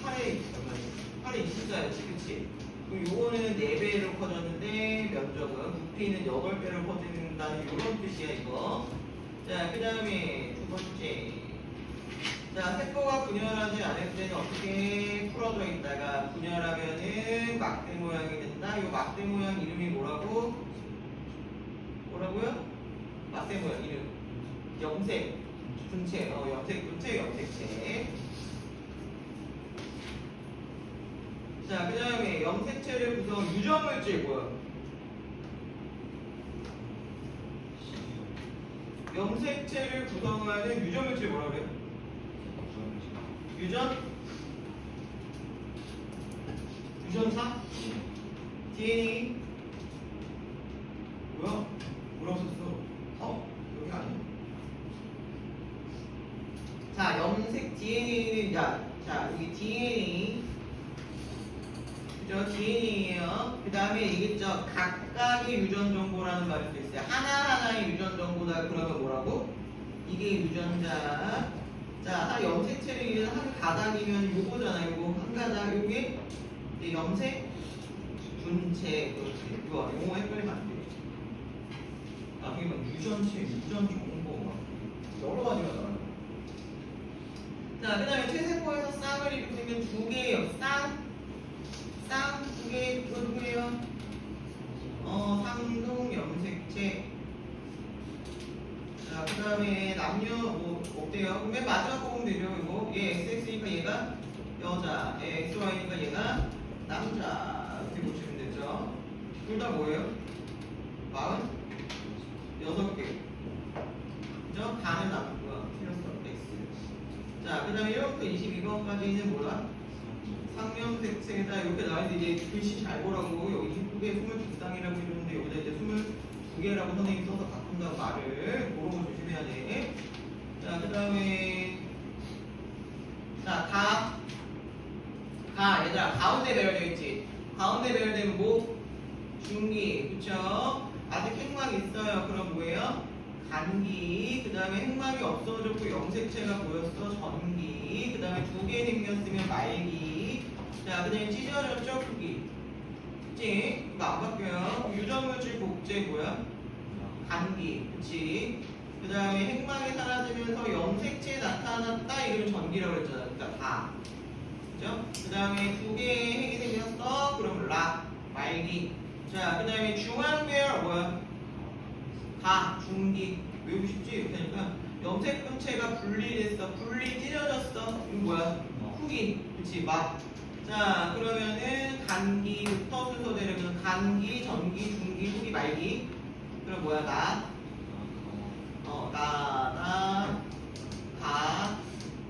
8에 얼마였냐? 8에 20자였지. 그치? 그럼 요거는 4배로 커졌는데 면적은 부피는 8배로 커진다는 요런 뜻이야 이거. 자, 그 다음에 두 번째. 자, 세포가 분열하지 않을 때는 어떻게 풀어져 있다가 분열하면은 막대 모양이 된다. 이 막대 모양 이름이 뭐라고? 뭐라고요? 막대 모양 이름. 염색 분체. 염색 분체, 염색체. 자, 그 다음에 염색체를 구성한 유전물질 뭐야? 염색체를 구성하는 유전물질 뭐라 그래요? 유전사? DNA? 뭐야? 뭐라고 썼어? 여기 아니야? 자, 염색 DNA는 자, 여기 DNA 그죠? DNA예요. 그 다음에 이겠죠? 각각의 유전 정보라는 말도 있어요. 하나하나의 유전 정보다. 그러면 뭐라고? 이게 유전자. 자, 염색체를 이루는 한 가닥이면 요거잖아. 요거 한 가닥. 요게 이제 염색 분체. 그렇지. 이거 용어 헷갈리면 안 돼. 나중에 막 유전체, 유전 정보 막 여러 가지가 나와요. 자, 그 다음에 체세포에서 쌍을 입고 생긴 두 개예요. 쌍 두 개. 이거 누구예요? 상동 염색체. 자, 그 다음에 남녀 뭐 어때요? 그럼 맨 마지막 거 보면 되죠. 이거 얘 XX니까 얘가 여자, 얘 XY니까 얘가 남자. 이렇게 보시면 되죠. 둘 다 뭐예요? 46개. 그죠? 다는 남고요. 틀렸어. X. 자, 그 다음에 1번부터 22번까지는 뭐야? 상명색체다. 이렇게 나와있는데 이제 글씨 잘 보라고. 여기 이쁘게 22쌍이라고 이러는데 여기다 이제 22개라고 선생님이 써서 바꾼다고 말을. 그런 거 조심해야 돼. 자, 그 다음에 자, 얘들아, 가운데 배열되어 있지? 가운데 배열되면 뭐? 중기, 그쵸? 아직 핵막이 있어요. 그럼 뭐예요? 간기. 그 다음에 핵막이 없어졌고 염색체가 보였어. 전기. 그 다음에 두 개 생겼으면 말기. 자, 그 다음에 찢어졌죠? 크기. 그치? 이거 안 바뀌어요. 유전물질 복제 뭐야? 간기. 그치? 그 다음에 핵막이 사라지면서 염색체 나타났다. 이걸 전기라고 했잖아. 그러니까 다. 그죠? 그 다음에 두 개의 핵이 생겼어. 그럼 락. 말기. 자, 그 다음에 중앙계열 뭐야? 중기. 외우기 쉽지? 이렇게 하니까 염색분체가 분리됐어. 찢어졌어. 이거 뭐야? 후기. 그치? 맛. 자, 그러면은 간기부터 순서대로면 간기, 전기, 중기, 후기, 말기. 그럼 뭐야? 나,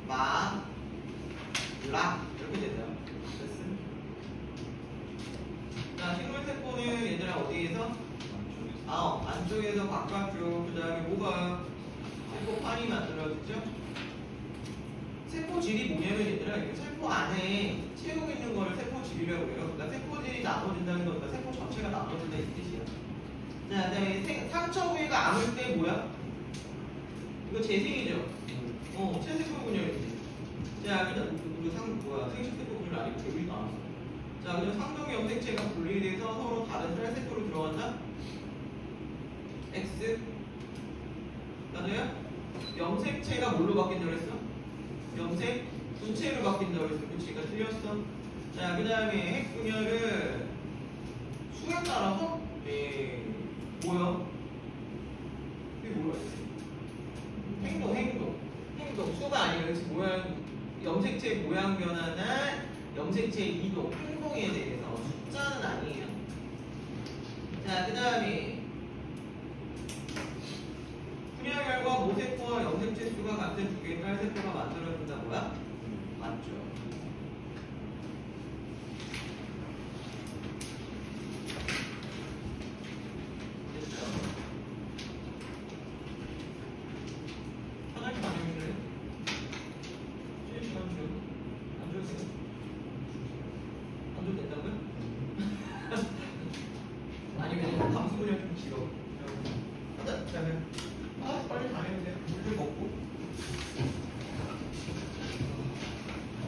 마, 락. 이렇게 되죠. 됐어? 자, 식물세포는 얘들아 어디에서? 안쪽에서 바깥쪽. 그 다음에 뭐가? 세포판이 만들어지죠? 세포질이 뭐냐면 얘들아, 이게 세포 안에 채우고 있는 걸 세포질이라고 해요. 그러니까 세포질이 나눠진다는 건 그러니까 세포 전체가 나눠진다 이 뜻이야. 자, 그 다음에 상처 부위가 아물 때 뭐야? 이거 재생이죠? 채세포 분열이지. 자, 그다음 생식세포 분열 아니고 여기가 나왔어. 자, 그다음 상동 염색체가 분리돼서 서로 다른 셀세포로 들어간다. X. 맞아요? 염색체가 뭘로 바뀐다고 그랬어? 염색 분체로 바뀐다고 그랬어. 그치? 그러니까 틀렸어. 자, 그 다음에 핵분열을 수에 따라서 뭐야? 이게 뭐야? 행동. 수가 아니라 그치? 염색체 모양 변화나 염색체 이동, 행동에 대해서 숫자는 아니에요. 자, 그 다음에 분열 결과 모세포와 염색체 수가 같은 두 개의 딸세포가 만들어진다고요? 맞죠. 됐죠? 하나씩 만들면 쉬는 시간 줘. 안 줘도 돼요? 안 줘도 된다고요? 아니면 감수 분열 좀 길어.